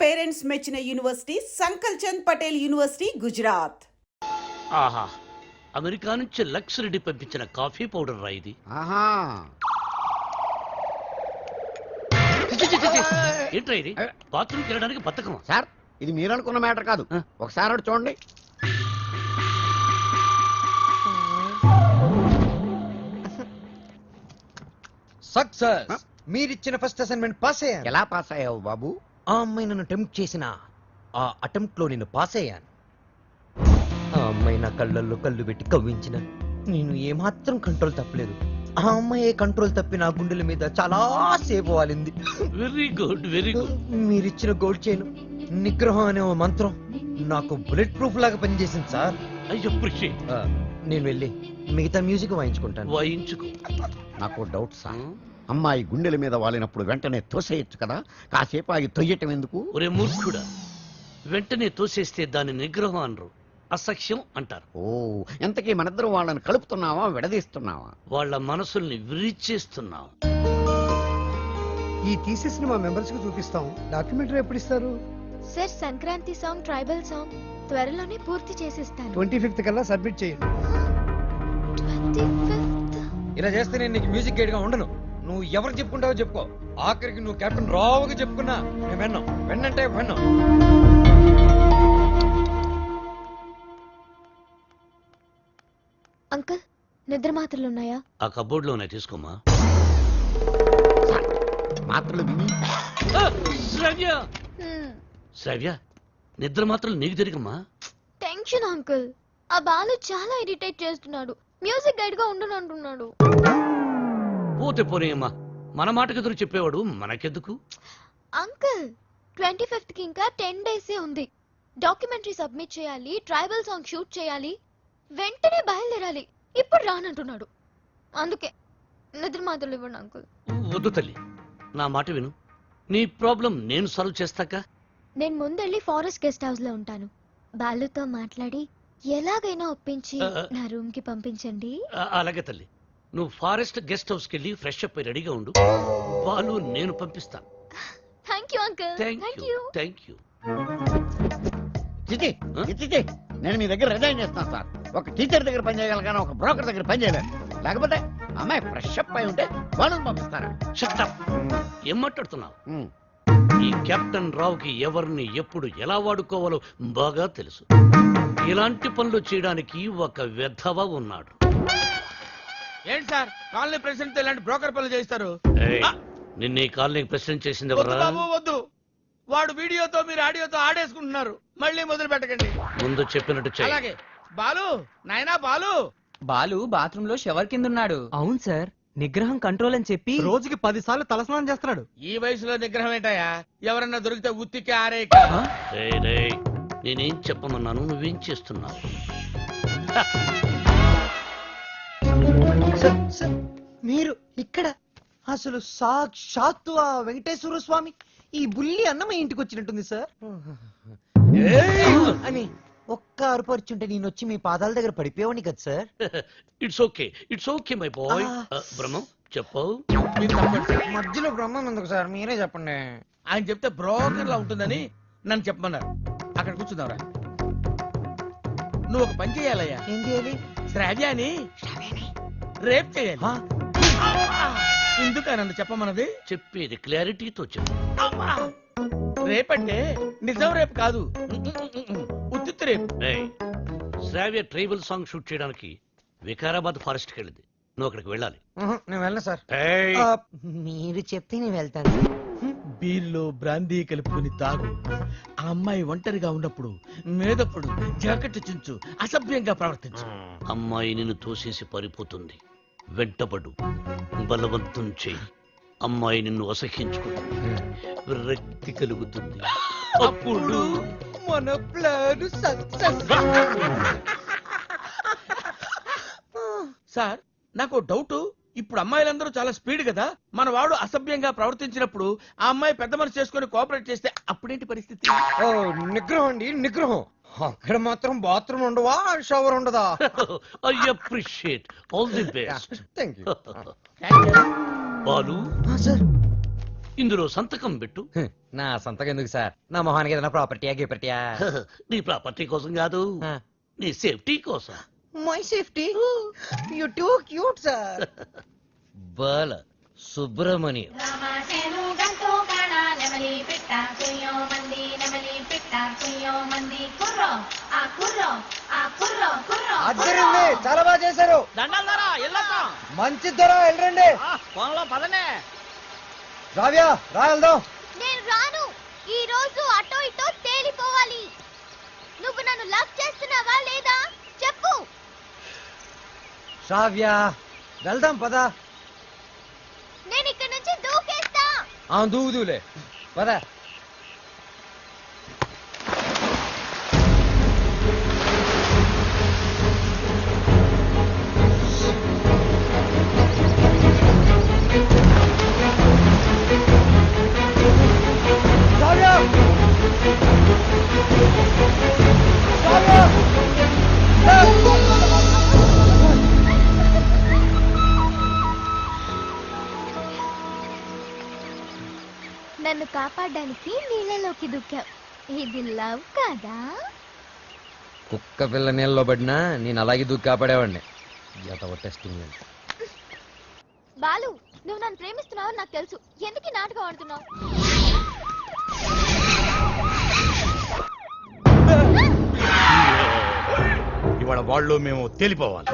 Parents మెచ్చిన university సంకల్ Chand Patel university Gujarat. ఆహా, America నుంచి లక్స్ రెడ్డి పంపించిన కాఫీ పౌడర్ రా ఇది. ఆహా ఏంట్రా ఇది? బాత్రూమ్కి వెళ్ళడానికి బతకమా? సార్, ఇది మీరు అనుకున్న మ్యాటర్ కాదు. ఒకసారి అటు చూడండి. సక్సెస్. మీరిచ్చిన ఫస్ట్ అసైన్మెంట్ పాస్ అయ్యాను. ఎలా పాస్ అయ్యావు బాబు? ఆ అమ్మాయి నన్ను అటెంప్ట్ చేసిన ఆ అటెంప్ట్ లో నేను పాస్ అయ్యాను. ఆ అమ్మాయి నా కళ్ళల్లో కళ్ళు పెట్టి కవ్వించిన నేను ఏమాత్రం కంట్రోల్ తప్పలేదు. ఆ అమ్మాయి కంట్రోల్ తప్పి నా గుండెల మీద చాలా సేపు వాలింది. Very good, very good. మీరిచ్చిన గోల్డ్ చైన్ నిగ్రహం అనే ఓ మంత్రం నాకు బుల్లెట్ ప్రూఫ్ లాగా పనిచేసింది సార్. I appreciate. నేను వెళ్ళి మిగతా మ్యూజిక్ వాయించుకుంటాను. వాయించుకో. నాకు డౌట్ సార్. అమ్మాయి గుండెల మీద వాలినప్పుడు వెంటనే తోసేయచ్చు కదా, కాసేపు ఆగి తొయ్యటం ఎందుకు? ఒరే మూర్ఖుడా, వెంటనే తోసేస్తే దాని నిగ్రహం అనరు, అసఖ్యం అంటారు. ఓ, ఎంతకీ మనిద్దరం వాళ్ళని కలుపుతున్నావా విడదీస్తున్నావా? వాళ్ళ మనసుల్ని విరిచేస్తున్నావు. ఈ థీసిస్ ని మా మెంబర్స్ కి చూపిస్తాం. డాక్యుమెంటరీ ఎప్పుడు ఇస్తారు? Sir, Sankranti song, tribal song త్వరలోనే పూర్తి చేసిస్తాను. 25th కల్లా సబ్మిట్ చేయండి. 25th? ఇలా చేస్తే నేను నీకు మ్యూజిక్ గైడ్ గా ఉండను. నువ్వు ఎవరు చెప్పుకుంటావో చెప్పుకో. ఆఖరికి నువ్వు కెప్టెన్ రావుగా చెప్పుకున్నా నేను విన్నాం. విన్నంటే విన్నాం. అంకుల్, నిద్ర మాత్రలు ఉన్నాయా? ఆ కబోర్డ్ లోనే తీసుకోమా. మాత్రలు విని శ్రవ్య, శ్రవ్య, నిద్ర మాత్రం నీకు తిరిగమ్మా. Tension uncle. ఆ బాలు చాలా ఇరిటేట్ చేస్తున్నాడు. మ్యూజిక్ గైడ్ గా ఉండను అంటున్నాడు. పోతే పోనీయమ్మా, మన మాటకు ఎదురు చెప్పేవాడు మనకెందుకు? అంకుల్, 25th కి ఇంకా 10 days ఉంది. డాక్యుమెంటరీ సబ్మిట్ చేయాలి, ట్రైబల్ సాంగ్ షూట్ చేయాలి, వెంటనే బయలుదేరాలి. ఇప్పుడు రానంటున్నాడు. అందుకే నిద్ర మాత్రలు ఇవ్వండి అంకుల్. వద్దు తల్లి, నా మాట విను. నీ ప్రాబ్లం నేను సాల్వ్ చేస్తాక. నేను ముందెళ్ళి ఫారెస్ట్ గెస్ట్ హౌస్ లో ఉంటాను. బాలుతో మాట్లాడి ఎలాగైనా ఒప్పించి నా రూమ్ కి పంపించండి. అలాగే తల్లి, నువ్వు ఫారెస్ట్ గెస్ట్ హౌస్ కెళ్ళి ఫ్రెష్ అప్ అయి రెడీగా ఉండు. వాళ్ళు నేను పంపిస్తాను. Thank you uncle. Thank you, thank you. చిచి చిచి, నేను మీ దగ్గర రిజైన్ చేస్తాను సార్. ఒక టీచర్ దగ్గర పని చేయగలను కానీ ఒక బ్రోకర్ దగ్గర పని చేయలేను. లేకపోతే అమ్మాయి ఫ్రెష్ అప్ అయి ఉంటే వాళ్ళని పంపిస్తారా? Shut up. ఏం మాట్లాడుతున్నావు? ఈ కెప్టెన్ రావుకి ఎవరిని ఎప్పుడు ఎలా వాడుకోవాలో బాగా తెలుసు. ఇలాంటి పనులు చేయడానికి ఒక వెధవ ఉన్నాడు. ఏంటి సార్, కాలనీ ప్రెసిడెంట్ ఇలాంటి బ్రోకర్ పనులు చేస్తారు? నిన్న ఈ కాలనీకి ప్రెసిడెంట్ చేసింది వద్దు ఎవరా? బాబు, వద్దు. వాడు వీడియోతో మీరు ఆడియోతో ఆడేసుకుంటున్నారు. మళ్ళీ మొదలు పెట్టకండి. ముందు చెప్పినట్టు చెయ్యి. అలాగే. బాలు, నాయనా బాలు. బాలు బాత్రూమ్ లో షవర్ కింద ఉన్నాడు. అవును సార్, నిగ్రహం కంట్రోల్ అని చెప్పి రోజుకి 10 సార్లు తలస్నానం చేస్తున్నాడు. ఈ వయసులో నిగ్రహం ఏంటయ్యా? ఎవరన్నా దొరికితే ఉత్తికి ఆరే. రేయ్, రేయ్, నేనేం చెప్పమన్నాను, నువ్వేం చేస్తున్నావు? మీరు ఇక్కడ అసలు సాక్షాత్తు ఆ వెంకటేశ్వర స్వామి ఈ బుల్లి అన్నమయ్య ఇంటికి వచ్చినట్టుంది సార్ అని ఒక్క అరుపరుచుంటే నేను వచ్చి మీ పాదాల దగ్గర పడిపోయావని కదా sir. It's okay, it's okay my boy. Brahmam చెప్పు. మధ్యలో బ్రహ్మం ఎందుకు సార్, మీరే చెప్పండి. ఆయన చెప్తే బ్రోకర్ లా ఉంటుందని నన్ను చెప్పమన్నారు. అక్కడ కూర్చుందావరా. నువ్వు ఒక పని చేయాలయ్యా. ఏం చేయాలి? శ్రావ్యాని రేప్ చేయాలి. ఎందుకు నన్ను చెప్పమన్నది? చెప్పేది క్లారిటీతో చెప్పు. రేపంటే నిజం రేపు కాదు, ఉత్తిత్తు రేపు. రేయ్, శ్రావ్య ట్రైబల్ సాంగ్ షూట్ చేయడానికి వికారాబాద్ ఫారెస్ట్ కి వెళ్ళింది. నువ్వు అక్కడికి వెళ్ళాలి. నేను వెళ్ళను సార్. ఏయ్, మీరు చెప్తే నేను వెళ్తాను. బీర్లో బ్రాందీ కలుపుకుని తాగు. ఆ అమ్మాయి ఒంటరిగా ఉన్నప్పుడు మేదప్పుడు జాకెట్ చించు, అసభ్యంగా ప్రవర్తించు. అమ్మాయి నిన్ను తోసేసి పారిపోతుంది. వెంటబడు, బలవంతం చెయ్యి. అమ్మాయి నిన్ను అసహ్యించుకుంటుంది, విరక్తి కలుగుతుంది. అప్పుడు మన ప్లాన్ సక్సెస్. సార్, నాకు డౌట్. ఇప్పుడు అమ్మాయిలందరూ చాలా స్పీడ్ కదా. మన వాడు అసభ్యంగా ప్రవర్తించినప్పుడు ఆ అమ్మాయి పెద్ద మనసు చేసుకుని కోఆపరేట్ చేస్తే అప్పుడేంటి పరిస్థితి? ఓ, నిగ్రహం అండి, నిగ్రహం. అక్కడ మాత్రం బాత్రూమ్ ఉండవా, షవర్ ఉండదా? I appreciate. All the best. Thank you. Balu, sir, ఇందులో సంతకం పెట్టు. నా సంతకం ఎందుకు సార్? నా మొహానికి ఏదైనా ప్రాపర్టీయా గిపర్టీయా? నీ ప్రాపర్టీ కోసం కాదు, నీ సేఫ్టీ కోసం. My safety. You too cute sir. Bala Subramanyam. అద్దరింది, చాలా బాగా చేశారు. మంచి ధర వెళ్ళండి. రావ్యా రా వెళ్దాం. నేను రాను. ఈ రోజు అటో ఇటో తేలిపోవాలి. నువ్వు నన్ను లవ్ చేస్తున్నావా లేదా చెప్పు. శ్రావ్య వెళ్దాం పద. నేను ఇక్కడ నుంచి దూకేస్తా. దూదులే పద. శ్రావ్య శ్రావ్య నన్ను కాపాడడానికి నీళ్ళలోకి దూకావు. ఇది లవ్ కాదా? కుక్క పిల్ల నీళ్ళలో పడినా నేను అలాగే దూకి కాపాడేవాడిని. టెస్టింగ్. బాలు, నువ్వు నన్ను ప్రేమిస్తున్నావు నాకు తెలుసు. ఎందుకు ఈ నాటకం ఆడుతున్నావు? ఇవాళ వాళ్ళు మేము తేలిపోవాలి.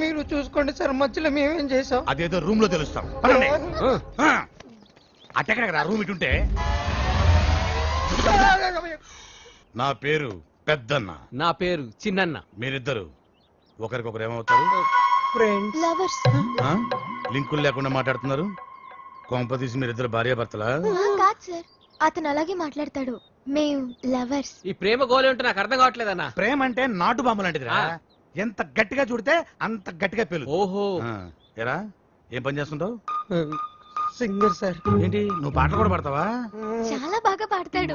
మీరు చూసుకోండి సార్, మధ్యలో మేమేం చేసాం? అదేదో రూమ్ లో తెలుస్తాం. అట్టెక్కడ రూమ్ ఇటుంటే. నా పేరు పెద్దన్న. నా పేరు చిన్నన్న. మీరిద్దరు ఒకరికొకరు ఏమవుతారు? లవర్స్. ఆ? లింకులు లేకుండా మాట్లాడుతున్నారు. కొంపదీసి మీరిద్దరు భార్యాభర్తలా? కాదు సార్, అతను అలాగే మాట్లాడతాడు. మేము లవర్స్. ఈ ప్రేమ గోలే ఉంటే నాకు అర్థం కావట్లేదన్నా. ప్రేమ అంటే నాటు బాంబు లాంటిదిరా. ఎంత గట్టిగా చూడితే అంత గట్టిగా పేలు. ఓహో. ఎరా ఏం పని చేస్తుంటావు? Singer sir. ఏంటి నువ్వు పాటలు కూడా పాడతావా? చాలా బాగా పాడతాడు.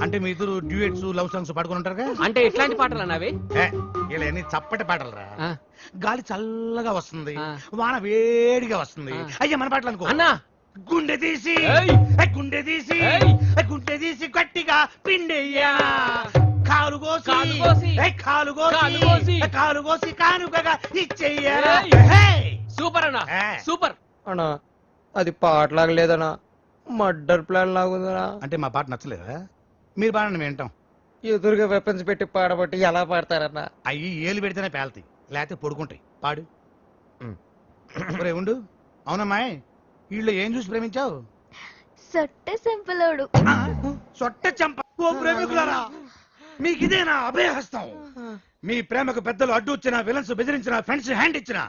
అంటే మీ ఇద్దరు డ్యూయట్స్ లవ్ సాంగ్స్ పాడుకుని ఉంటారుగా? అంటే ఎట్లాంటి పాటలు అన్నావి? ఇలా అన్ని చప్పటి పాటలు రా. ఆ. గాలి చల్లగా వస్తుంది, ఆ. వాన వేడిగా వస్తుంది. అయ్యా మన పాటలు అనుకో. అన్నా, గుండె తీసి ఏయ్! గుండె తీసి ఏయ్! గుండె తీసి గట్టిగా పిండెయ్యా. కాలు కోసి కాలు కోసి, కాలు కాలు కోసి, కోసి కాలు కోసి కానుకగా ఇచ్చెయ్యా. ఏయ్! సూపర్ అన్నా, ఏ. సూపర్. అన్నా అది పాటలాగా లేదనా, మర్డర్ ప్లాన్ లాగుందనా. అంటే మా పాట నచ్చలేదా? మీరు పాడండి మేము వింటాం. ఎదురుగా వెపన్స్ పెట్టి పాడబట్టి ఎలా పాడతారన్నా? అయ్యి ఏలు పెడితేనే పేల్తాయి, లేకపోతే పొడుకుంటాయి. పాడు. ఒరే ఉండు. అవునమ్మాయి, వీళ్ళు ఏం చూసి ప్రేమించావు? సొట్ట సింపులోడు. సొట్ట చంప. ఓ ప్రేమికులారా, మీకిదేనా అభయహస్తం? మీ ప్రేమకు పెద్దలు అడ్డు వచ్చినా, విలన్స్ బెదిరించినా, ఫ్రెండ్స్ హ్యాండ్ ఇచ్చినా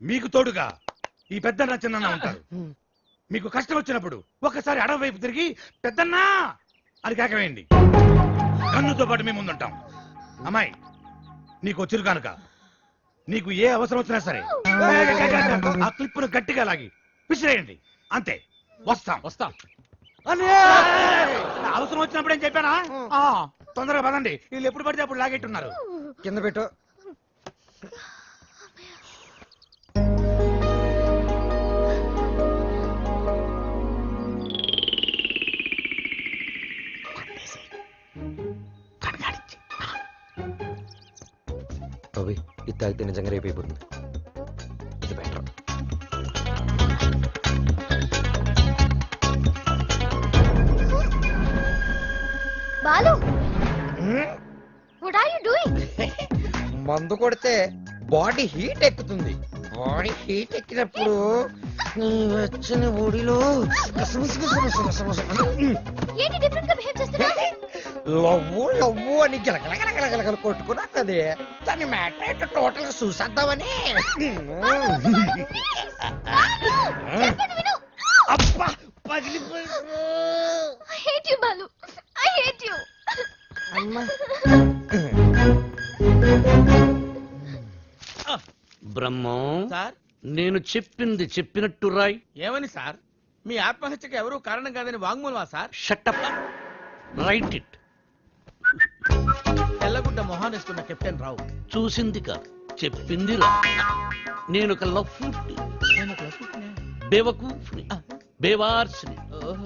మీకు తోడుగా ఈ పెద్దన్న చిన్న ఉంటారు. మీకు కష్టం వచ్చినప్పుడు ఒక్కసారి అడవి వైపు తిరిగి పెద్దన్నా అని కేకవేయండి. కన్నుతో పాటు మేము ముందుంటాం. అమ్మాయి, నీకు వచ్చిరు కనుక నీకు ఏ అవసరం వచ్చినా సరే ఆ క్లిప్పును గట్టిగా లాగి విసిరేయండి. అంతే. వస్తాం. వస్తాం. అవసరం వచ్చినప్పుడు ఏం చెప్పానా? తొందరగా పదండి, వీళ్ళు ఎప్పుడు పడితే అప్పుడు లాగెట్టున్నారు. కింద పెట్టు. అవి ఇది తాగితే నిజంగా రేపు అయిపోతుంది. ఇది better. Balu, what are you doing? మందు కొడితే బాడీ హీట్ ఎక్కుతుంది. బాడీ హీట్ ఎక్కినప్పుడు నీ వచ్చిన ఒడిలో ఏంటి డిఫరెంట్ గా బిహేవ్ చేస్తున్నావు? లవ్వు లవ్వు అని గిలగలగలగలగల కొట్టుకున్నది. దాన్ని మ్యాటర్ టోటల్ గా చూసేద్దామని. అబ్బా పగిలిపోయి. I hate you, Balu. I hate you. Brahmam, sir నేను చెప్పింది చెప్పినట్టు రాయ్. ఏమని సార్? మీ ఆత్మహత్యకి ఎవరు కారణం కాదని వాంగ్మూలమా సార్? షట్టప్. Write it. తెల్లగుడ్డ మొహాన్ వేసుకున్న కెప్టెన్ రావు. చూసింది కాదు, చెప్పింది రా. నేను ఒక లవ్ బేవకూఫ్ని. బేవార్స్ని,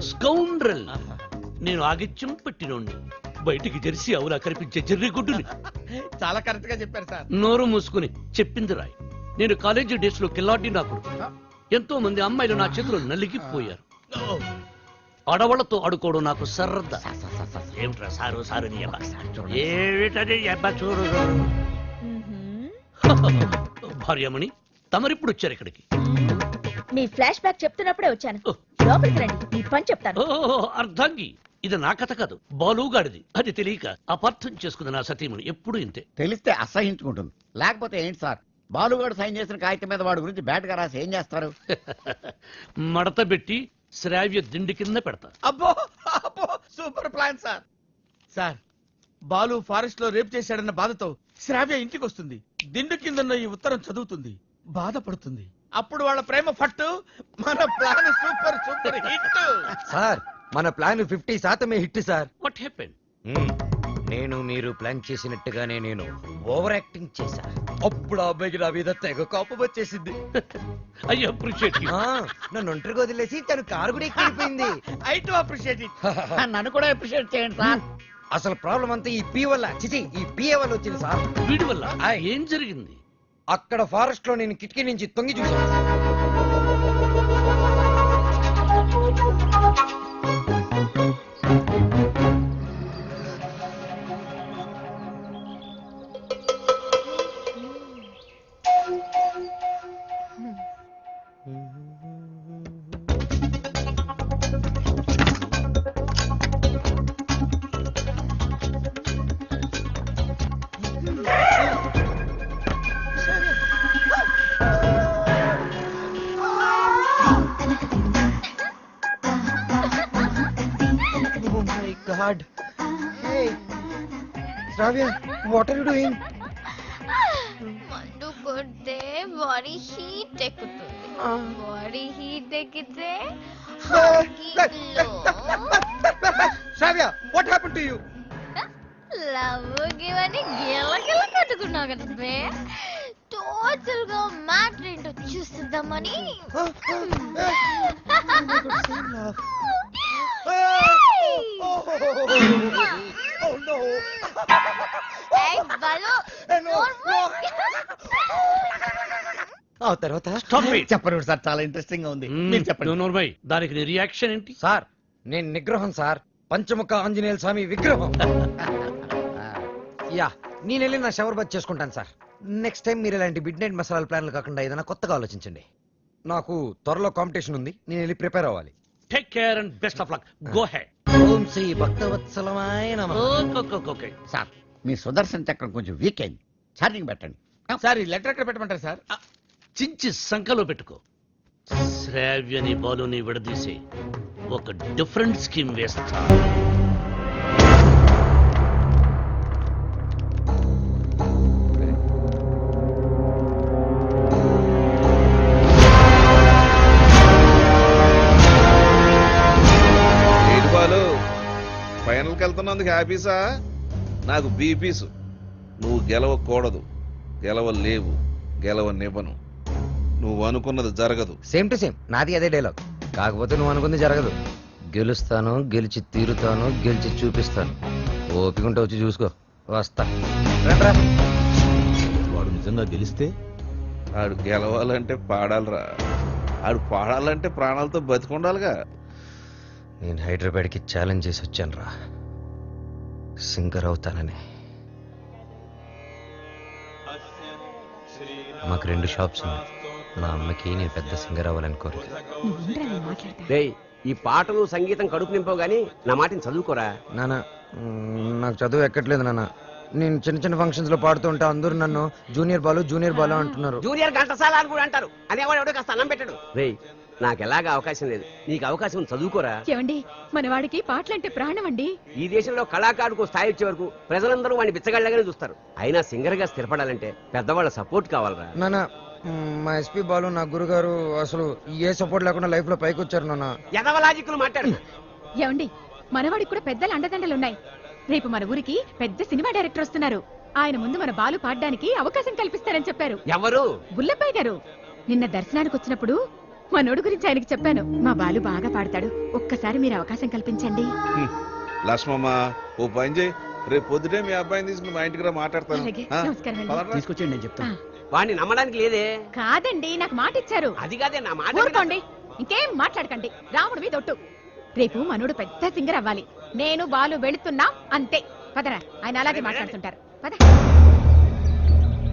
స్కౌండ్రల్. నేను ఆగిత్యం పెట్టినోండి, బయటికి జెర్సీ అవులా కనిపించే జెర్రిగుడ్డుని. చాలా కరెక్ట్ గా చెప్పారు సార్. నోరు మూసుకుని చెప్పింది రాయ్. నేను కాలేజీ డేస్ లో కిల్లాడి నా కొడుకు. ఎంతో మంది అమ్మాయిలు నా చేతిలో నలిగిపోయారు. ఆడవాళ్లతో ఆడుకోవడం నాకు సరదా. ఏమిట్రా సారు సారు నీ అబ్బా? ఏమిటది అబ్బా చూడు. భార్యమణి, తమరిప్పుడు వచ్చారు ఇక్కడికి. మీ ఫ్లాష్ బ్యాక్ చెప్తున్నప్పుడే వచ్చాను. లోపలికి రండి, మీ పని చెప్తాను. ఓ అర్ధాంగి, ఇది నా కథ కాదు, బాలుగాడిది. అది తెలియక అపార్థం చేసుకుంది నా సతీమణి. ఎప్పుడు ఇంతే. తెలిస్తే అసహించుకుంటుంది. లేకపోతే ఏంటి సార్, బాలుగాడు సైన్ చేసిన కాగితం మీద వాడి గురించి బ్యాట్ గా రాసి ఏం చేస్తారు? మడత పెట్టి శ్రావ్య దిండి కింద పెడతా. అబ్బో అబ్బో, super plan sir. Sir, Balu forest లో రేప్ చేశాడన్న బాధతో శ్రావ్య ఇంటికి వస్తుంది. దిండు కిందన్న ఈ ఉత్తరం చదువుతుంది, బాధపడుతుంది. అప్పుడు వాళ్ళ ప్రేమ ఫట్టు. మన plan super super hit. Sir, మన plan 50% hit sir. What happen? నేను మీరు ప్లాన్ చేసినట్టుగానే నేను ఓవర్ యాక్టింగ్ చేశా. అప్పుడు ఆ అబ్బాయికి నా మీద తెగ కోపం వచ్చేసింది. I appreciate you. నన్ను ఒంటరిగా వదిలేసి తను కారు కూడా ఎక్కిపోయింది. I too appreciate it. నన్ను కూడా అప్రిషియేట్ చేయండి సార్. అసలు ప్రాబ్లం అంతా ఈ పి వల్ల, చిచి ఈ పిఏ వల్ల వచ్చింది సార్. వీడి వల్ల ఏం జరిగింది? అక్కడ ఫారెస్ట్ లో నేను కిటికీ నుంచి తొంగి చూశాను. God. Hey, Shravya, what are you doing? మందు కొడితే బాడీ హీట్ ఎక్కుతుంది. బాడీ హీట్ ఎక్కితే Shravya, what happened to you? Love గివని గిల్ల గిల్ల కట్టుకున్నావు కదా బే. టోటల్ గా మ్యాటర్ ఏంటో చూస్తుందామని. Oh no. ఆ తర్వాత చెప్పండి సార్, చాలా ఇంట్రెస్టింగ్ గా ఉంది. మీరు చెప్పండి. నోర్మై, దానికి నీ రియాక్షన్ ఏంటి? సార్, నేను నిగ్రహం సార్, పంచముఖ ఆంజనేయ స్వామి విగ్రహం. యా, నేను వెళ్ళి నా షవర్ బాత్ చేసుకుంటాను సార్. నెక్స్ట్ టైం మీరు ఇలాంటి మిడ్ నైట్ మసాలా ప్లాన్లు కాకుండా ఏదైనా కొత్తగా ఆలోచించండి. నాకు త్వరలో కాంపిటీషన్ ఉంది, నేను వెళ్ళి ప్రిపేర్ అవ్వాలి. Take care and best of luck. Go ahead. Om Sri భక్తవత్సలమాయ నమః. ఓకే. సార్, మీ సుదర్శన్ చక్రం కొంచెం వీక్ అయింది, ఛార్జింగ్ పెట్టండి. సార్, ఈ లెటర్ ఎక్కడ పెట్టమంటారు సార్? చించి సంకలో పెట్టుకో. శ్రావ్యని బాలుని విడదీసి ఒక డిఫరెంట్ స్కీమ్ వేస్తా. ఫైనల్కి వెళ్తున్నందుకు హ్యాపీసా? నాకు బీపీసు. నువ్వు గెలవకూడదు, గెలవలేవు, గెలవనివ్వను. నువ్వు అనుకున్నది జరగదు. సేమ్ టు సేమ్ నాది అదే డైలాగ్. కాకపోతే నువ్వు అనుకుంది జరగదు. గెలుస్తాను, గెలిచి తీరుతాను, గెలిచి చూపిస్తాను. ఓపికంటే వచ్చి చూసుకో. వస్తా. వాడు నిజంగా గెలిస్తే? ఆడు గెలవాలంటే పాడాలరా. ఆడు పాడాలంటే ప్రాణాలతో బతికుండాలిగా. నేను హైదరాబాద్కి ఛాలెంజ్ చేసి వచ్చాను రా, సింగర్ అవుతానని. మాకు 2 షాప్స్ ఉన్నాయి. మా అమ్మకి నేను పెద్ద సింగర్ అవ్వాలని కోరిక. ఈ పాటలు సంగీతం కడుపు నింపవు గానీ నా మాటిని చదువుకోరా. నాన్న, నాకు చదువు ఎక్కట్లేదు నాన్న. నేను చిన్న చిన్న ఫంక్షన్స్ లో పాడుతూ ఉంటా, అందరూ నన్ను జూనియర్ బాలు అంటున్నారు. జూనియర్ ఘంటసాల అని కూడా అంటారు. అనేవాడు ఎవడో కాస్త అన్నం పెట్టాడు. రేయ్, నాకు ఎలాగా అవకాశం లేదు, నీకు అవకాశం చదువుకోరా. ఏమండి, మనవాడికి పాటలంటే ప్రాణం అండి. ఈ దేశంలో కళాకారుకు స్థాయి వచ్చే వరకు ప్రజలందరూ వాడిని బిచ్చగాళ్ళగానే చూస్తారు. అయినా సింగర్ గా స్థిరపడాలంటే పెద్దవాళ్ళ సపోర్ట్ కావాలరా. నాన్న, మా ఎస్పీ బాలు నా గురుగారు అసలు ఏ సపోర్ట్ లేకుండా లైఫ్ లో పైకి వచ్చారు నాన్న. ఎదవలాజిక్లు మాట్లాడు. ఏమండి, మనవాడికి కూడా పెద్దల అండదండలున్నాయి. రేపు మన ఊరికి పెద్ద సినిమా డైరెక్టర్ వస్తున్నారు. ఆయన ముందు మన బాలు పాడడానికి అవకాశం కల్పిస్తారని చెప్పారు. ఎవరు? బుల్లబ్బాయి గారు. నిన్న దర్శనానికి వచ్చినప్పుడు మనోడు గురించి ఆయనకి చెప్పాను. మా బాలు బాగా పాడతాడు, ఒక్కసారి మీరు అవకాశం కల్పించండి. లక్ష్మమ్మ ఓ పని చేయి, రేపు పొద్దుటే మీ అబ్బాయిని తీసుకుని మా ఇంటికి రా మాట్లాడతాను. అలాగే, ఆ? నమస్కారం అండి. పదండ్రా. తీసుకొచ్చేయండి నేను చెప్తాను. వాడిని నమ్మడానికి లేదే. కాదండి, నాకు మాట ఇచ్చారు. అది కాదే నా మాట. ఊరుకోండి, ఇంకేం మాట్లాడకండి. రాముడి మీద ఒట్టు. రేపు మనోడు పెద్ద సింగర్ అవ్వాలి. నేను బాలు వెళుతున్నా అంతే. పదరా, ఆయన అలాగే మాట్లాడుతుంటారు. పద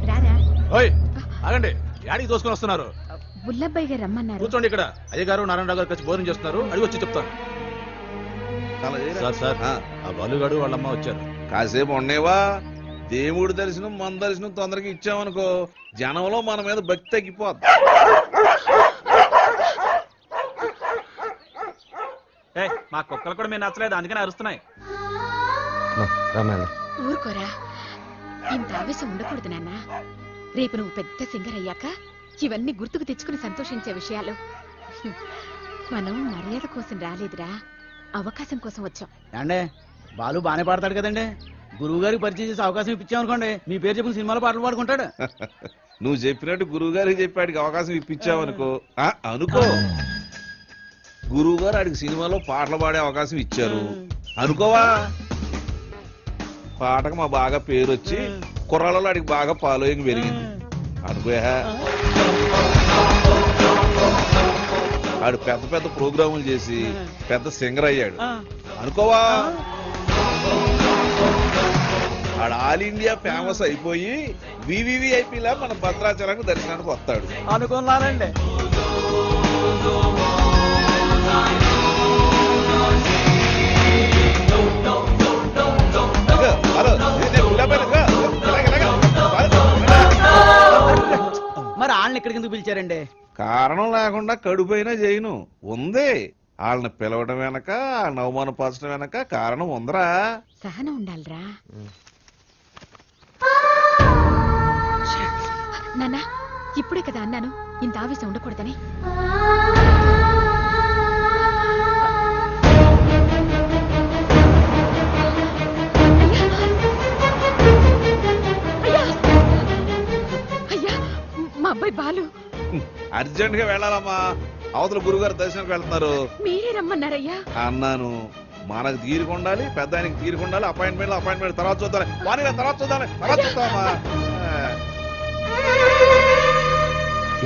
రారా. ఓయ్ ఆగండి, యాడికి దోసుకొని వస్తున్నారు? బుల్లబ్బాయి గారు రమ్మన్నారు. కూర్చోండి ఇక్కడ. అయ్యగారు నారాయణరావు గారు కలిసి భోజనం చేస్తున్నారు, అడిగి వచ్చి చెప్తాను. అలా చేయరా? సార్ సార్ ఆ, ఆ బాలుగాడు వాళ్ళమ్మ వచ్చారు. కాసేపు ఉండేవా? దేవుడి దర్శనం మన దర్శనం తొందరగా ఇచ్చామనుకో జనంలో మన మీద భక్తి తగ్గిపోద్ది. మా కుక్కలు కూడా మేము నచ్చలేదు, అందుకని అరుస్తున్నాయి. ఊరుకోరా, ఇంత ఆవేశం ఉండకూడదు నాన్న. రేపు నువ్వు పెద్ద సింగర్ అయ్యాక ఇవన్నీ గుర్తుకు తెచ్చుకుని సంతోషించే విషయాలు. మనం మర్యాద కోసం రాలేదురా, అవకాశం కోసం వచ్చాం. అంటే బాలు బానే పాడతాడు కదండి, గురువు గారికి పరిచయం చేసి అవకాశం ఇప్పించామనుకోండి, మీ పేరు చెప్పిన సినిమాలో పాటలు పాడుకుంటాడు. నువ్వు చెప్పినట్టు గురువు గారికి చెప్పాడికి అవకాశం ఇప్పించావనుకో. ఆ, అనుకో గురువు గారు ఆడికి సినిమాలో పాటలు పాడే అవకాశం ఇచ్చారు అనుకోవా. పాటకు మా బాగా పేరు వచ్చి కుర్రాళ్ళలో ఆడికి బాగా ఫాలోయింగ్ పెరిగింది అనుకోయా. ఆడు పెద్ద పెద్ద ప్రోగ్రాములు చేసి పెద్ద సింగర్ అయ్యాడు అనుకోవా. ఆడు ఆల్ ఇండియా ఫేమస్ అయిపోయి వివివిఐపీలా మన భద్రాచలానికి దర్శనానికి వస్తాడు అనుకున్నానండి. మరి వాళ్ళని ఇక్కడికి ఎందుకు పిలిచారండి? కారణం లేకుండా కడుపైనా చేయను ఉంది. వాళ్ళని పిలవడం వెనక, వాళ్ళని అవమానపరచడం వెనక కారణం ఉందరా. సహనం ఉండాలిరా నాన్న. ఇప్పుడే కదా అన్నాను ఇంత ఆవేశం ఉండకూడదని. అయ్యా, మా అబ్బాయి బాలు అర్జెంట్ గా వెళ్ళాలమ్మా, అవతల గురుగారు దర్శనానికి వెళ్తున్నారు. మీరే రమ్మన్నారయ్యా. అన్నాను, మనకు తీరుకుండాలి, పెద్ద ఆయనకి తీరుకుండాలి. అపాయింట్మెంట్ తర్వాత చూద్దాం, తర్వాత చూద్దామా.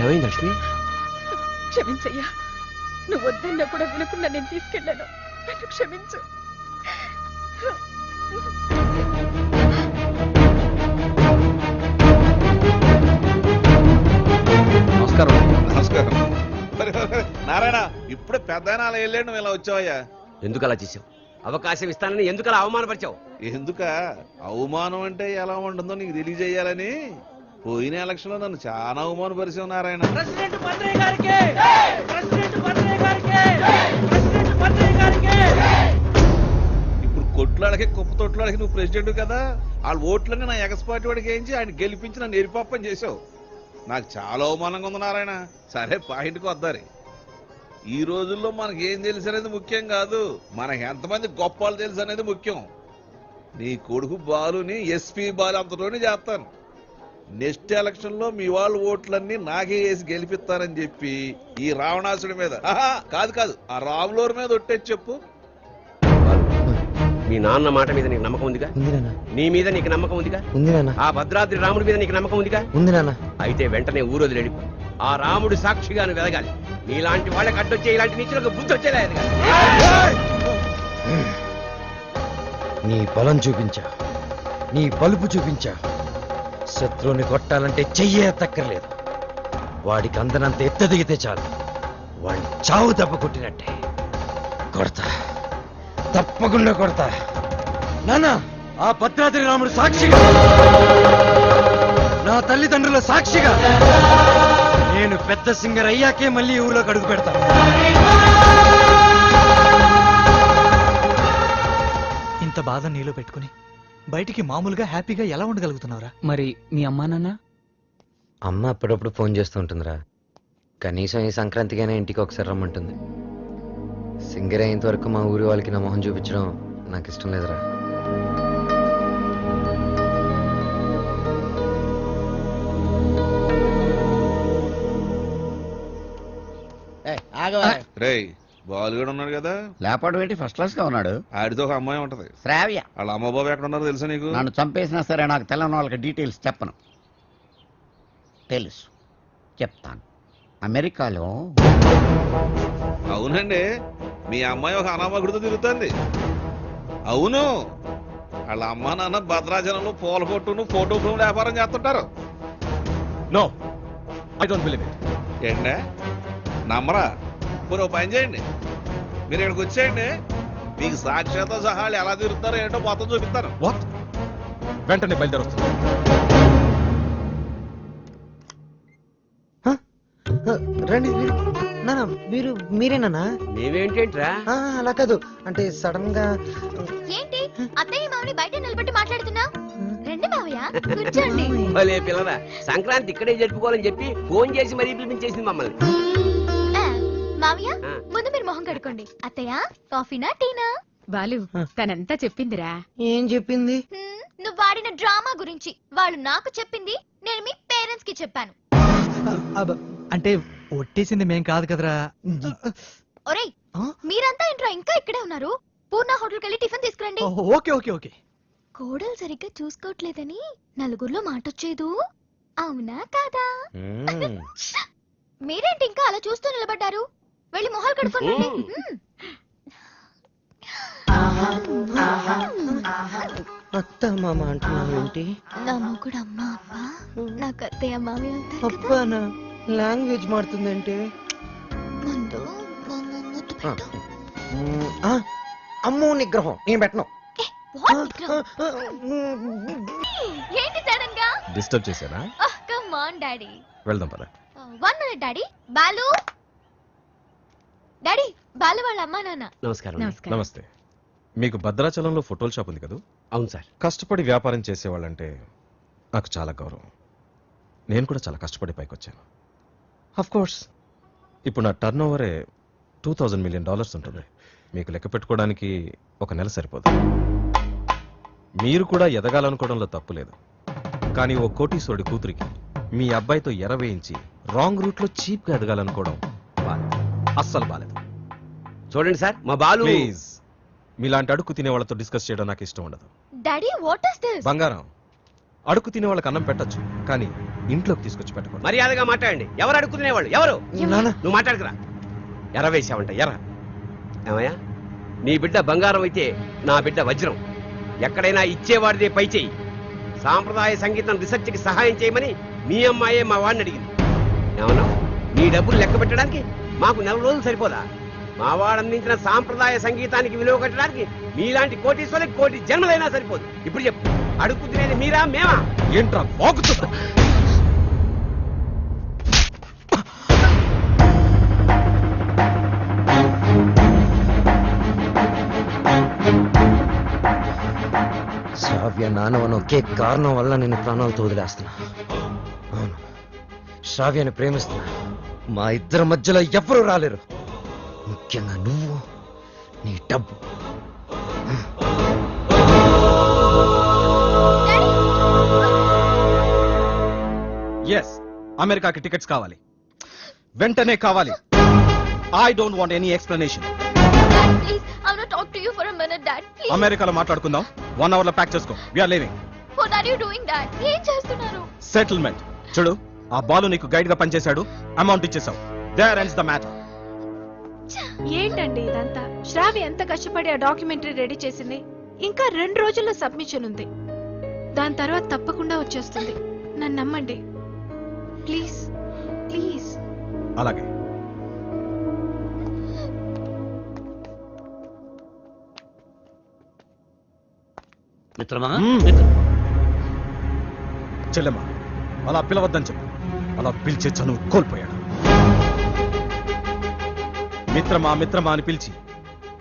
ఏమైంది లక్ష్మి? క్షమించయ్యా, నువ్వు వద్దన్నా కూడా వినకుండా నేను తీసుకెళ్ళాను. నన్ను క్షమించు. నమస్కారం. నారాయణ, ఇప్పుడే పెద్ద ఆయన అలా వెళ్ళాడు, నువ్వు ఇలా వచ్చావయ్యా. ఎందుకు అలా చేసావు? అవకాశం ఇస్తానని ఎందుకు అలా అవమానపరిచావు? ఎందుక అవమానం అంటే ఎలా ఉంటుందో నీకు తెలియజేయాలని. పోయిన ఎలక్షన్ లో నన్ను చాలా అవమానపరిచావు నారాయణ. ఇప్పుడు కొట్లాడకి కుప్ప తొట్లాడకి నువ్వు ప్రెసిడెంట్ కదా, వాళ్ళ ఓట్లన్నీ నా ఎగస్పాటి వాడికి వేయించి ఆయన గెలిపించి నన్ను ఎరిపాపని చేసావు. నాకు చాలా అవమానంగా ఉంది నారాయణ. సరే పాయింట్కి వద్దారి. ఈ రోజుల్లో మనకి ఏం తెలుసు అనేది ముఖ్యం కాదు, మనకి ఎంతమంది గొప్పలు తెలుసు అనేది ముఖ్యం. నీ కొడుకు బాలుని ఎస్పీ బాలు అంతలోనే చేస్తాను. నెక్స్ట్ ఎలక్షన్ లో మీ వాళ్ళ ఓట్లన్నీ నాకే వేసి గెలిపిస్తానని చెప్పి ఈ రావణాసుడి మీద, కాదు ఆ రాములూరు మీద ఒట్టేసి చెప్పు. మీ నాన్న మాట మీద నీకు నమ్మకం ఉందిగా? నీ మీద నీకు నమ్మకం ఉందిగా? ఆ భద్రాద్రి రాముడి మీద నీకు నమ్మకం ఉందిగా? అయితే వెంటనే ఊరోజు వెళ్ళిపో. ఆ రాముడు సాక్షిగా నువ్వు వెదగాలి. నీలాంటి వాళ్ళకి అడ్డొచ్చే ఇలాంటి నీచులకు బుద్ధి వచ్చేలేదు. నీ బలం చూపించా, నీ బలుపు చూపించా. శత్రువుని కొట్టాలంటే చెయ్యే తక్కర్లేదు. వాడికి అందనంత ఎత్త దిగితే చాలు, వాడిని చావు దెబ్బ కొట్టినట్టే కొడతా, తప్పకుండా కొడతా. నాన్న, ఆ భద్రాద్రి రాముడు సాక్షిగా, నా తల్లిదండ్రుల సాక్షిగా, నేను పెద్ద సింగర్ అయ్యాకే మళ్ళీ ఊళ్ళోకి అడుగు పెడతా. ఇంత బాధ నీలో పెట్టుకుని బయటికి మామూలుగా హ్యాపీగా ఎలా ఉండగలుగుతున్నావురా? మరి మీ అమ్మా నాన్న? అమ్మ అప్పుడప్పుడు ఫోన్ చేస్తూ ఉంటుందిరా. కనీసం ఈ సంక్రాంతికైనా ఇంటికి ఒకసారి రమ్మంటుంది. సింగర్ అయ్యేంత వరకు మా ఊరి వాళ్ళకి నా మొహం చూపించడం నాకు ఇష్టం లేదురా. ఆగవా రేయ్ బాలుగడు ఉన్నాడు కదా, లేపాడు ఏంటి ఫస్ట్ క్లాస్ గా ఉన్నాడు. ఆడితో ఒక అమ్మాయి ఉంటది. శ్రావ్య. వాళ్ళ అమ్మ బాబు ఎక్కడ ఉన్నారో తెలుసా నీకు? నన్ను చంపేసినా సరే నాకు తెల్లని వాళ్ళకి డీటెయిల్స్ చెప్పను. తెలుసు, చెప్తాను. అమెరికాలో. అవునండి, మీ అమ్మాయి ఒక అనామకుడితో తిరుగుతుంది. అవును, వాళ్ళ అమ్మ నాన్న భద్రాచలంలో పూల కొట్టును ఫోటో ఫ్రేమ్ వ్యాపారం చేస్తుంటారు. No, I don't believe it. ఏంటే నమ్మరా? మీరు పని చేయండి, మీరు ఇక్కడికి వచ్చేయండి, మీకు సాక్ష్యాలతో సహా వాళ్ళు ఎలా తిరుగుతారో ఏంటో మొత్తం చూపిస్తాను. వాట్? వెంటనే బయలుదేరొస్తుంది. రండి నానా, మీరేనా? మేమేంటేంట్రా? అలా కాదు, అంటే సడన్ గా. ఏంటి అత్తయ్య మామని బయట నిలబెట్టి మాట్లాడుతున్నా? రండి మావయ్య, కూర్చోండి. భలే పిల్లరా, సంక్రాంతి ఇక్కడే జరుపుకోవాలని చెప్పి ఫోన్ చేసి మరీ పిలిపించేసింది మమ్మల్ని. ఆ, మావయ్య ముందు మీరు మొహం కడుకోండి. అత్తయ్య కాఫీనా టీనా? బాలు తనంతా చెప్పిందిరా. ఏం చెప్పింది? నువ్వు వాడిన డ్రామా గురించి వాళ్ళు నాకు చెప్పింది, నేను మీ పేరెంట్స్ కి చెప్పాను. అంటే ఒట్టేసింది మేం కాదు కదరా. ఒరేయ్, మీరంతా ఏంట్రా ఇంకా ఇక్కడే ఉన్నారు? పూర్ణ హోటల్కి వెళ్ళి టిఫిన్ తీసుకురండి. Okay okay okay. కోడలు సరిగ్గా చూసుకోవట్లేదని నలుగురిలో మాటొచ్చేదు, అవునా కాదా? మీరేంటి ఇంకా అలా చూస్తూ నిలబడ్డారు? వెళ్ళి మొహాలు కడుక్కోండి. అత్త మామ అంటున్నావు ఏంటి? నా మొగుడు అమ్మ అబ్బా, నాకు అత్తయ్య మామయ్య ఉంటారు కదా. అబ్బానా లాంగ్వేజ్ మారుతుందంటే. ముందు ముద్దు పెట్టు. అమ్మో నిగ్రహం నేను పెట్టను. What విక్రమ్? ఏంటి సడన్ గా? డిస్టర్బ్ చేశానా? Come on daddy. వెళ్దాం పద. 1 minute daddy. Balu daddy, Balu వాళ్ళ అమ్మా నాన్న. నమస్కారం. నమస్తే. మీకు భద్రాచలంలో ఫోటోల షాప్ ఉంది కదా? అవును సార్. కష్టపడి వ్యాపారం చేసేవాళ్ళంటే నాకు చాలా గౌరవం. నేను కూడా చాలా కష్టపడి పైకి వచ్చాను. అఫ్ కోర్స్ ఇప్పుడు నా టర్న్ ఓవరే $2000 మిలియన్ ఉంటుంది. మీకు లెక్క పెట్టుకోవడానికి ఒక నెల సరిపోదు. మీరు కూడా ఎదగాలనుకోవడంలో తప్పు లేదు. కానీ ఓ కోటీశ్వరుడి కూతురికి మీ అబ్బాయితో ఎర వేయించి రాంగ్ రూట్ లో చీప్ గా ఎదగాలనుకోవడం బాలేదు, అస్సలు బాలేదు. చూడండి సార్, మా బాలు. ప్లీజ్, మీలాంటి అడుక్కు తినే వాళ్ళతో డిస్కస్ చేయడం నాకు ఇష్టం ఉండదు. Daddy what is this? బంగారం, అడుక్కు తినే వాళ్ళకి అన్నం పెట్టచ్చు, కానీ ఇంట్లోకి తీసుకొచ్చి పెట్టకూడదు. మర్యాదగా మాట్లాడండి. ఎవరు అడుక్కునేవాళ్ళు? ఎవరు? నువ్వు మాట్లాడుకురా. ఎర వేసావంట, ఎర. ఏమయ్యా, నీ బిడ్డ బంగారం అయితే నా బిడ్డ వజ్రం. ఎక్కడైనా ఇచ్చేవాడిదే పై చెయ్యి. సాంప్రదాయ సంగీతం రీసెర్చ్కి సహాయం చేయమని మీ అమ్మాయే మా వాడిని అడిగింది. ఏమన్నా, నీ డబ్బులు లెక్క పెట్టడానికి మాకు 4 రోజులు సరిపోదా? మా వాడు అందించిన సాంప్రదాయ సంగీతానికి విలువ కట్టడానికి మీలాంటి కోటీశ్వరులకు కోటి జన్మలైనా సరిపోదు. ఇప్పుడు చెప్పు, అడుగు తినేది మీరా మేమా? ఏంట్రా వాగుతున్నా? శ్రావ్య నానవను ఒకే కారణం వల్ల నేను ప్రాణాలతో వదిలేస్తున్నా. అవును, శ్రావ్యని ప్రేమిస్తున్నా. మా ఇద్దరి మధ్యలో ఎవ్వరూ రాలేరు, ముఖ్యంగా నువ్వు, నీ డబ్బు. ఎస్, అమెరికాకి టికెట్స్ కావాలి, వెంటనే కావాలి. I don't want any explanation. Please, I want talk to you for a minute dad. Please. అమెరికాలో మాట్లాడుకుందాం. 1 అవర్ లో ప్యాక్ చేసుకో. We are leaving. What are you doing dad? ఏం చేస్తున్నారు? సెటిల్మెంట్. చూడు, ఆ బాలు నీకు గైడ్ గా పనిచేశాడు, అమౌంట్ ఇచ్చేసావు. There ends the matter. ఏంటండి ఇదంతా? శ్రావ్య ఎంత కష్టపడి ఆ డాక్యుమెంటరీ రెడీ చేసింది. ఇంకా 2 రోజుల్లో సబ్మిషన్ ఉంది. దాని తర్వాత తప్పకుండా వచ్చేస్తుంది. నన్ను నమ్మండి ప్లీజ్, ప్లీజ్. అలాగే. మిత్రమా, చెల్లెమ్మా, అలా పిలవద్దని చెప్పు. అలా పిలిచే చనువు కోల్పోయాడు. మిత్రమా మిత్రమా అని పిలిచి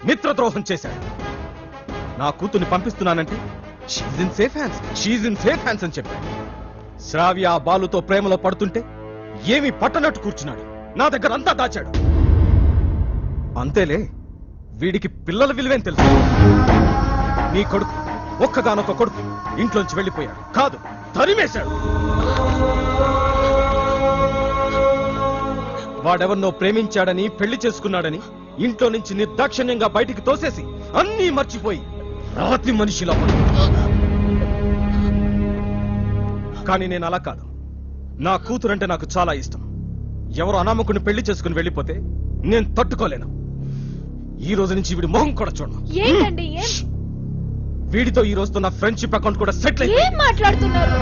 మిత్రద్రోహం చేశాడు. నా కూతుర్ని పంపిస్తున్నానంటే షీజ్ ఇన్ సేఫ్ హ్యాండ్స్ అని చెప్పాడు. శ్రావ్య ఆ బాలుతో ప్రేమలో పడుతుంటే ఏమీ పట్టనట్టు కూర్చున్నాడు. నా దగ్గర అంతా దాచాడు. అంతేలే, వీడికి పిల్లల విలువేం తెలుసు. నీ కొడుకు, ఒక్కగానొక్క కొడుకు ఇంట్లోంచి వెళ్ళిపోయాడు కాదు, తరిమేశాడు. వాడెవరినో ప్రేమించాడని పెళ్లి చేసుకున్నాడని ఇంట్లో నుంచి నిర్దాక్షిణ్యంగా బయటికి తోసేసి అన్నీ మర్చిపోయి రాతి మనిషిలా ఉన్నాడు. కానీ నేను అలా కాదు. నా కూతురంటే నాకు చాలా ఇష్టం. ఎవరు అనామకుని పెళ్లి చేసుకుని వెళ్ళిపోతే నేను తట్టుకోలేను. ఈ రోజు నుంచి వీడి మొహం కూడా చూడను. ఏంటండి ఏం వీడితో ఈ రోజుతో నా ఫ్రెండ్షిప్ అకౌంట్ కూడా సెటిల్ ఏం అయిపోయింది. మాట్లాడుతున్నారు?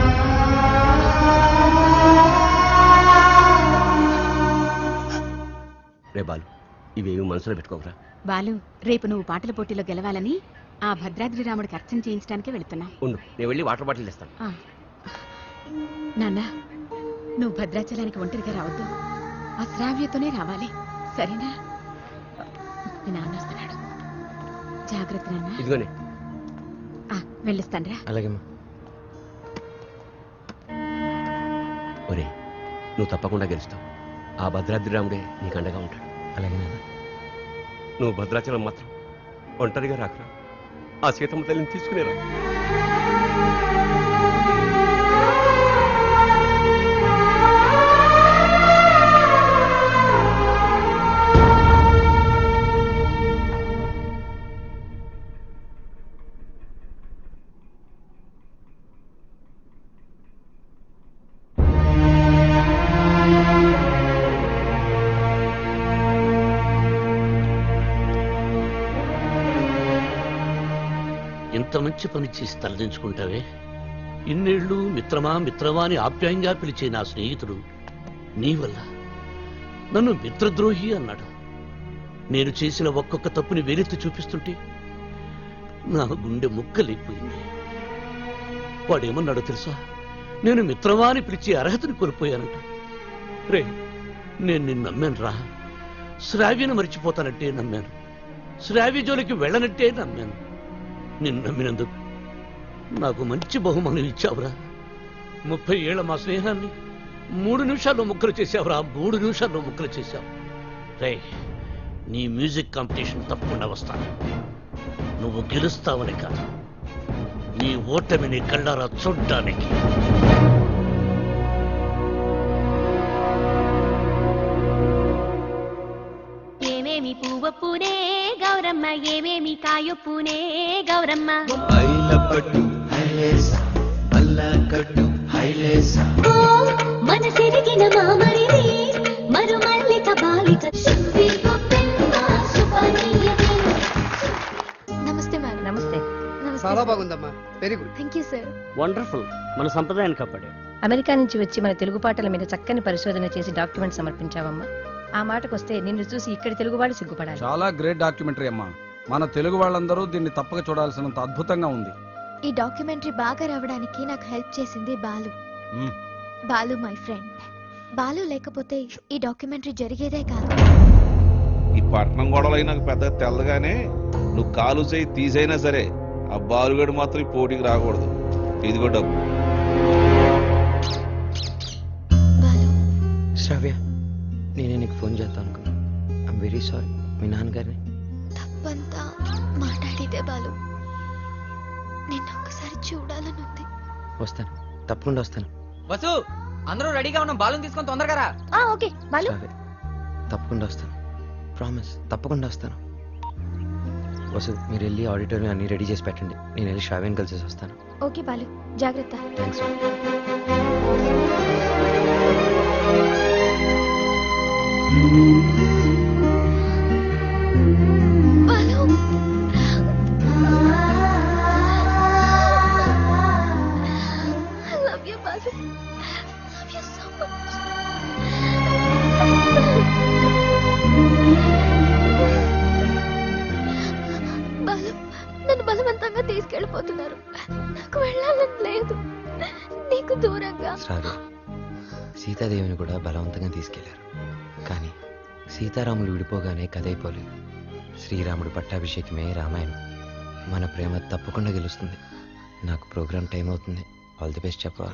రే బాలు, ఇవేమి మనసులో పెట్టుకోకరా. బాలు, రేపు నువ్వు పాటల పోటీలో గెలవాలని ఆ భద్రాద్రి రాముడికి అర్చన చేయించడానికి వెళుతున్నా. ఉండు, నేను వెళ్ళి వాటర్ బాటిల్ తెస్తాను. నాన్న, నువ్వు భద్రాచలానికి ఒంటరిగా రావద్దు. ఆ శ్రావ్యతోనే రావాలి, సరేనా? మీ నాన్న వస్తున్నాడు, జాగ్రత్త నాన్న. ఇదిగోనే. వెళ్ళిస్తానరా. అలాగే ఒరే, నువ్వు తప్పకుండా గెలుస్తావు. ఆ భద్రాద్రి రాముడే నీకు అండగా ఉంటాడు. అలాగే నువ్వు భద్రాచలం మాత్రం ఒంటరిగా రాకరా. ఆ సీతమ్మ తల్లిని తీసుకునేరా. ఇంత మంచి పని చేసి తలదించుకుంటావే. ఇన్నేళ్లు మిత్రమా మిత్రమా అని ఆప్యాయంగా పిలిచే నా స్నేహితుడు నీ వల్ల నన్ను మిత్రద్రోహి అన్నాడు. నేను చేసిన ఒక్కొక్క తప్పుని వేలెత్తి చూపిస్తుంటే నా గుండె ముక్కలైపోయింది. వాడేమన్నాడో తెలుసా? నేను మిత్రమా అని పిలిచే అర్హతని కోల్పోయానంట. రే, నేను నిన్ను నమ్మాను రా. శ్రావ్యను మర్చిపోతానంటే నమ్మాను. శ్రావ్య జోలికి వెళ్ళనంటే నమ్మాను. నిన్ను నమ్మినందుకు నాకు మంచి బహుమానం ఇచ్చావురా. 30 ఏళ్ల మా స్నేహాన్ని 3 నిమిషాల్లో ముక్కలు చేశావురా. 3 నిమిషాల్లో ముక్కలు చేశావు. రే, నీ మ్యూజిక్ కాంపిటీషన్ తప్పకుండా వస్తాను. నువ్వు గెలుస్తావని కాదు, నీ ఓటమిని కళ్ళారా చూడ్డానికి. ఏమేమి పువ్వొప్పునే గౌరమ్మ, ఏమేమి కాయొప్పునే గౌరమ్మ. మనసెరిగిన మామరిది మరుమల్లిక బాలిక. నమస్తే మ్యామ్. నమస్తే. నమస్తే. చాలా బాగుందమ్మా, very good. Thank you sir. Wonderful. మన సంప్రదాయాన్ని కాపాడే. అమెరికా నుంచి వచ్చి మన తెలుగు పాటల మీద చక్కని పరిశోధన చేసి డాక్యుమెంట్ సమర్పించావమ్మా. ఆ మాటకొస్తే నిన్ను చూసి ఇక్కడి తెలుగువాడు సిగ్గుపడాలి. చాలా గ్రేట్ డాక్యుమెంటరీ అమ్మా. మన తెలుగు వాళ్ళందరూ దీన్ని తప్పక చూడాల్సినంత అద్భుతంగా ఉంది. ఈ డాక్యుమెంటరీ బాగా రావడానికి నాకు హెల్ప్ చేసింది బాలు. Balu my friend. బాలు లేకపోతే ఈ డాక్యుమెంటరీ జరిగేదే కాదు. ఈ పట్నం గొడవలు నాకు పెద్ద తెల్లగానే నువ్వు కాలు చేయి తీసైనా సరే ఆ బాలుగడు మాత్రం ఈ పోటీకి రాకూడదు. ఇదిగో డబ్బు. శ్రావ్య, నేనే నీకు ఫోన్ చేద్దాం అనుకున్నా. I'm very sorry. మీ నాన్నగారిని తప్పంతా మాట్లాడితే బాలు. నిన్ను ఒక్కసారి చూడాలనుంది. వస్తాను, తప్పకుండా వస్తాను. వసు, అందరూ రెడీగా ఉన్నాం. బాలుని తీసుకొని తొందరగా రా. ఓకే బాలు. శ్రావ్య, తప్పకుండా వస్తాను. ప్రామిస్, తప్పకుండా వస్తాను. వసు, మీరు వెళ్ళి ఆడిటోరియం అన్ని రెడీ చేసి పెట్టండి. నేను వెళ్ళి శ్రావ్యని కలిసి వస్తాను. ఓకే బాలు, జాగ్రత్త. Thanks. Balu, I love you, Balu. Love you so much. Balu, నన్ను బలవంతంగా తీసుకెళ్ళిపోతున్నారు. నాకు వెళ్ళాలని లేదు. నీకు దూరంగా. శ్రావ్య, సీతాదేవిని కూడా బలవంతంగా తీసుకెళ్లారు. కానీ సీతారాములు విడిపోగానే కథ అయిపోలేదు. శ్రీరాముడు పట్టాభిషేకమే రామాయణం. మన ప్రేమ తప్పకుండా గెలుస్తుంది. నాకు ప్రోగ్రామ్ టైం అవుతుంది. ఆల్ ది బెస్ట్ చెప్పవా?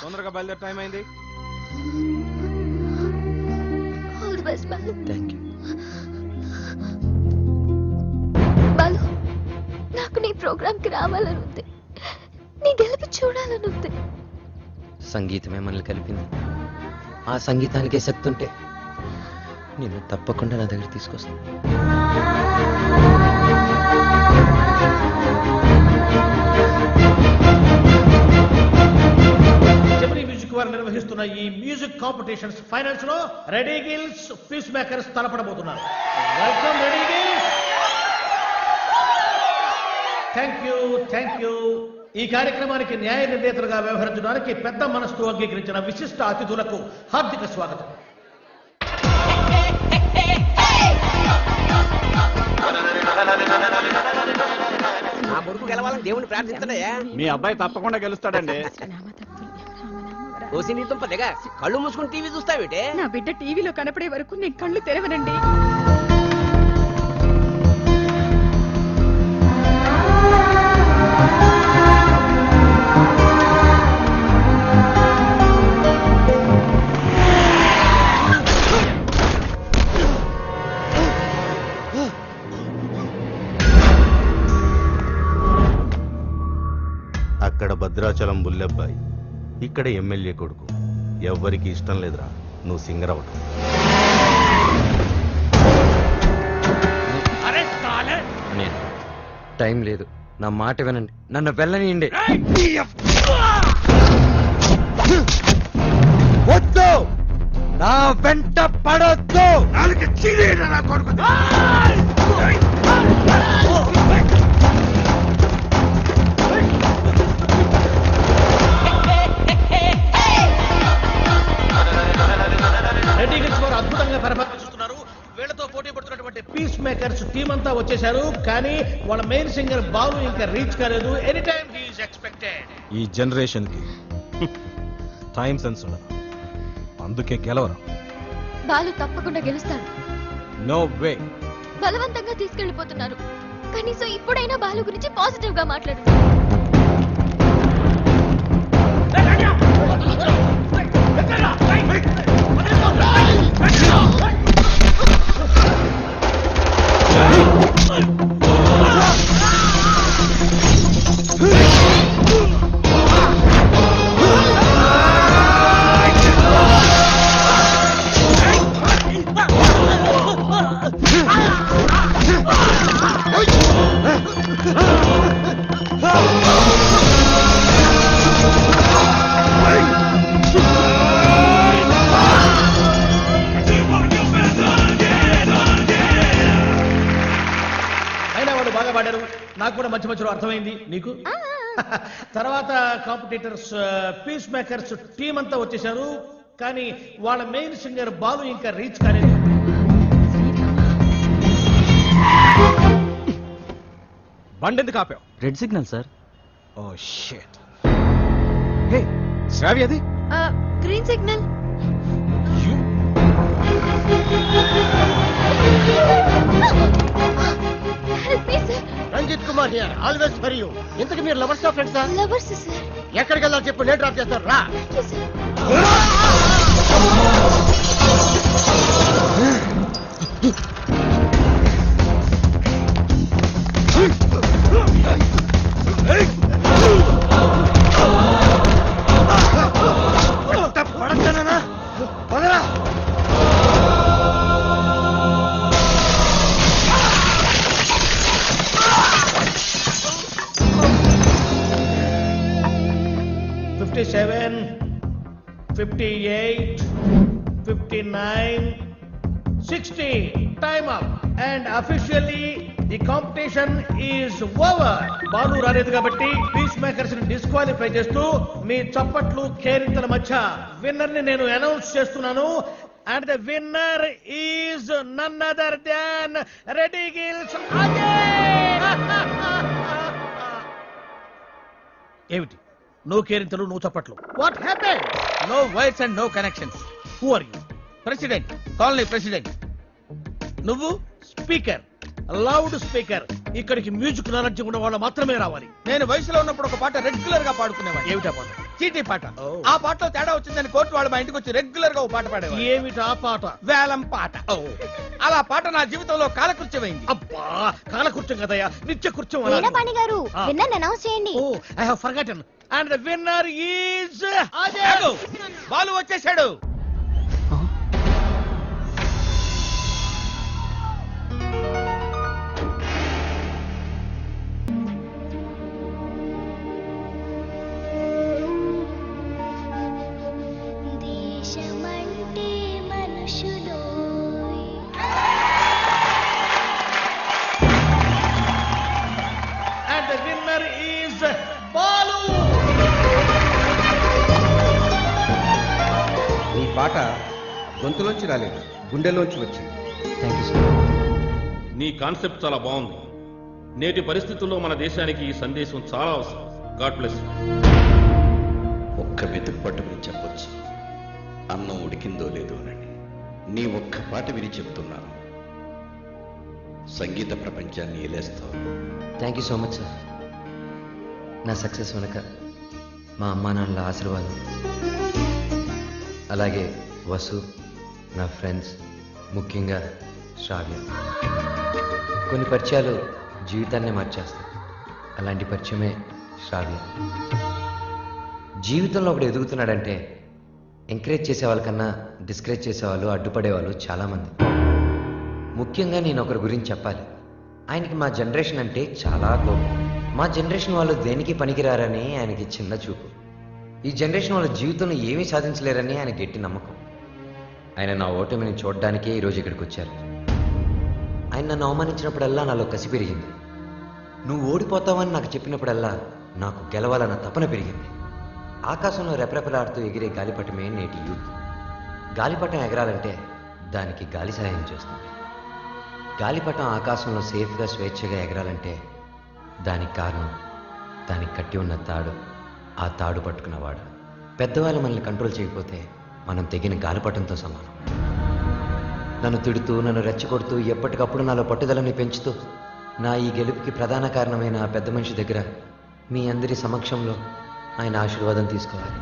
తొందరగా బయలుదేరే టైం అయింది. All the best, Balu. Thank you. Balu, నాకు నీ ప్రోగ్రామ్కి రావాలని ఉంది. నీ గెలుపు చూడాలని ఉంది. సంగీతమే మనల్ని కలిపింది. ఆ సంగీతానికే శక్తి ఉంటే నిన్ను తప్పకుండా నా దగ్గర తీసుకొస్తాను. జెమినీ మ్యూజిక్ వారు నిర్వహిస్తున్న ఈ మ్యూజిక్ కాంపిటీషన్స్ ఫైనల్స్ లో రెడీ గిల్స్ పీస్ మేకర్స్ తలపడబోతున్నారు. Welcome ready girls. Thank you. ఈ కార్యక్రమానికి న్యాయ నిర్ణేతలుగా వ్యవహరించడానికి పెద్ద మనస్సు అంగీకరించిన విశిష్ట అతిథులకు హార్దిక స్వాగతం. నా కొడుకు గెలవాలని దేవుని ప్రార్థించడయ్యా. మీ అబ్బాయి తప్పకుండా గెలుస్తాడండి. ఓసి నీ తుంపదేగా కళ్ళు మూసుకుని టీవీ చూస్తావేటే? నా బిడ్డ టీవీలో కనపడే వరకు నేను కళ్ళు తెరవనండి. అక్కడ భద్రాచలం బుల్లెబ్బాయి, ఇక్కడ ఎమ్మెల్యే కొడుకు. ఎవ్వరికి ఇష్టం లేదురా నువ్వు సింగర్ అవటం. టైం లేదు, నా మాట వినండి, నన్ను వెళ్ళనియండి. వద్దు, నా వెంట పడొద్దు. నా కొడుకు రెడీ గిల్స్ వారు అద్భుతంగా పరిపాలిస్తున్నారు. వీళ్ళతో పోటీ పడుతున్నటువంటి పీస్ మేకర్స్ టీం అంతా వచ్చేశారు, కానీ వాళ్ళ మెయిన్ సింగర్ బాలు ఇంకా రీచ్ కాలేదు. Any time he is expected. ఈ జనరేషన్ కి టైం సెన్స్ ఉండదు, అందుకే గెలవరు. బాలు తప్పకుండా గెలుస్తాడు. No way. బలవంతంగా తీసుకెళ్లిపోతున్నారు. కనీసం ఇప్పుడైనా బాలు గురించి పాజిటివ్ గా మాట్లాడు. నాకు కూడా మధ్య మధ్యలో అర్థమైంది. నీకు తర్వాత కాంపిటీటర్స్ పీస్ మేకర్స్ టీం అంతా వచ్చేసారు, కానీ వాళ్ళ మెయిన్ సింగర్ బాలు ఇంకా రీచ్ కాలేదు. బండి ఎందుకు ఆపావు? Red signal sir. Oh shit. Hey Shravya, అది green signal. Ranjit Kumar here, always for you. ఇంతకు మీరు లవర్స్ తో ఫ్రెండ్సా? Lovers sir. ఎక్కడికి వెళ్ళాలి చెప్పు, నేను డ్రాప్ చేస్తాను రా. పడతానా? పదరా. $57, $58, $59, $60. Time up. And officially the competition is over. Balu రాలేదు కాబట్టి పీస్ మేకర్స్ ని డిస్క్వాలిఫై చేస్తూ మీ చప్పట్లు కేరింతల మధ్య విన్నర్ ని నేను అనౌన్స్ చేస్తున్నాను. And the winner is none other than రెడీ గిల్స్ అజయ్. ఏమిటి నో కేరింతలు, నో చప్పట్లు? What happen? No wires and no connections. Who are you? President, colony president. నువ్వు స్పీకర్, లౌడ్ స్పీకర్. ఇక్కడికి మ్యూజిక్ నాలెడ్జ్ ఉన్న వాళ్ళు మాత్రమే రావాలి. నేను వయసులో ఉన్నప్పుడు ఒక పాట రెగ్యులర్ గా పాడుకునేవాడు. ఏమిటా పాట? చీటీ పాట. ఆ పాటలో తేడా వచ్చిందని కోర్టు వాళ్ళు మా ఇంటికి వచ్చి రెగ్యులర్ గా ఒక పాట పాడేవారు. ఏమిటా పాట? వేలం పాట. అలా పాట నా జీవితంలో కాలకృత్యమైంది. అబ్బా, కాలకృత్యం కదయ్యా, నిత్య కృత్యం. వీణపాణి గారు, విన్నర్ అనౌన్స్ చేయండి. Oh, I have forgotten. And the winner is Balu వచ్చేసాడు. Winner is Balu. నీ పాట గొంతులోంచి రాలేదు, గుండెలోంచి వచ్చింది. Thank you sir. నీ కాన్సెప్ట్ చాలా బాగుంది. నేటి పరిస్థితుల్లో మన దేశానికి ఈ సందేశం చాలా అవసరం. God bless. ఒక్క వెతుకు పట్టుకుని చెప్పొచ్చు, అన్నం ఉడికిందో లేదో అని. నీ ఒక్క పాట విని చెప్తున్నాను, సంగీత ప్రపంచాన్ని ఏలేస్తావు. Thank you so much sir. నా సక్సెస్ వెనక మా అమ్మా నాన్నల ఆశీర్వాదం, అలాగే వసు, నా ఫ్రెండ్స్, ముఖ్యంగా శ్రావ్య. కొన్ని పరిచయాలు జీవితాన్నే మార్చేస్తాయి. అలాంటి పరిచయమే శ్రావ్య. జీవితంలో ఒకడు ఎదుగుతున్నాడంటే ఎంకరేజ్ చేసే వాళ్ళకన్నా డిస్కరేజ్ చేసేవాళ్ళు, అడ్డుపడేవాళ్ళు చాలామంది. ముఖ్యంగా నేను ఒకరి గురించి చెప్పాలి. ఆయనకి మా జనరేషన్ అంటే చాలా కోపం. మా జనరేషన్ వాళ్ళు దేనికి పనికిరారని ఆయనకి చిన్న చూపు. ఈ జనరేషన్ వాళ్ళ జీవితంలో ఏమీ సాధించలేరని ఆయన గట్టి నమ్మకం. ఆయన నా ఓటమిని చూడడానికే ఈరోజు ఇక్కడికి వచ్చారు. ఆయన నన్ను అవమానించినప్పుడల్లా నాలో కసి పెరిగింది. నువ్వు ఓడిపోతావని నాకు చెప్పినప్పుడల్లా నాకు గెలవాలన్న తపన పెరిగింది. ఆకాశంలో రెపరెపలాడుతూ ఎగిరే గాలిపటమే నేటి యూత్. గాలిపటం ఎగరాలంటే దానికి గాలి సహాయం చేస్తుంది. గాలిపటం ఆకాశంలో సేఫ్గా స్వేచ్ఛగా ఎగరాలంటే దానికి కారణం దానికి కట్టి ఉన్న తాడు, ఆ తాడు పట్టుకున్నవాడు. పెద్దవాళ్ళు మనల్ని కంట్రోల్ చేయకపోతే మనం తెగిన గాలిపటంతో సమానం. నన్ను తిడుతూ, నన్ను రెచ్చగొడుతూ, ఎప్పటికప్పుడు నాలో పట్టుదలని పెంచుతూ నా ఈ గెలుపుకి ప్రధాన కారణమైన ఆ పెద్ద మనిషి దగ్గర మీ అందరి సమక్షంలో ఆయన ఆశీర్వాదం తీసుకోవాలి.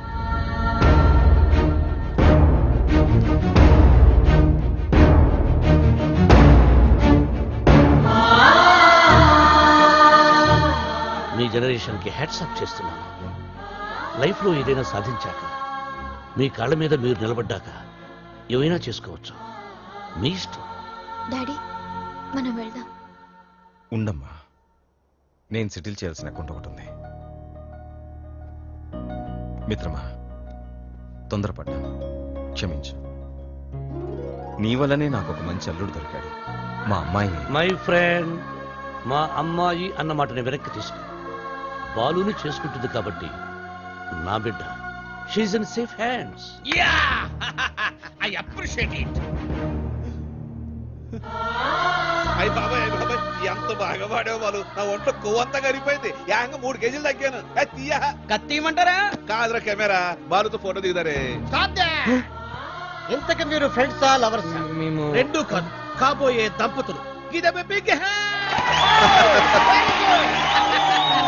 మీ జనరేషన్కి హ్యాట్స్ ఆఫ్ చేస్తున్నాను. లైఫ్లో ఏదైనా సాధించాక, మీ కాళ్ళ మీద మీరు నిలబడ్డాక ఏమైనా చేసుకోవచ్చు. మీ ఇష్టం. డాడీ, మనం వెళ్దాం. ఉండమ్మా, నేను సెటిల్ చేయాల్సిన అకౌంట్ ఒకటి ఉంది. మిత్రమా, తొందరపడ్డాను, క్షమించు. నీ వల్లనే నాకు ఒక మంచి అల్లుడు దొరికాడు. మా అమ్మాయిని. మై ఫ్రెండ్, మా అమ్మాయి అన్న మాటని వెనక్కి తీసుకో. బాలుని చేసుకుంటుంది కాబట్టి నా బిడ్డ. She's in safe hands. I appreciate it. అయ్యి బాబాయ్, అయ్యి బాబాయ్, ఎంత బాగా పాడావు బాలు. నా ఒంట్లో కొవ్వంతా కరిగిపోయింది. యాంగ 3 కేజీలు తగ్గాను. తీయా కత్తిమంటారా? కాదురా కెమెరా, బాలుతో ఫోటో దిగుతారే. ఇంతకు మీరు ఫ్రెండ్సా, లవర్సా? మేము రెండు కాదు, కాబోయే దంపతులు. Give them a big hand.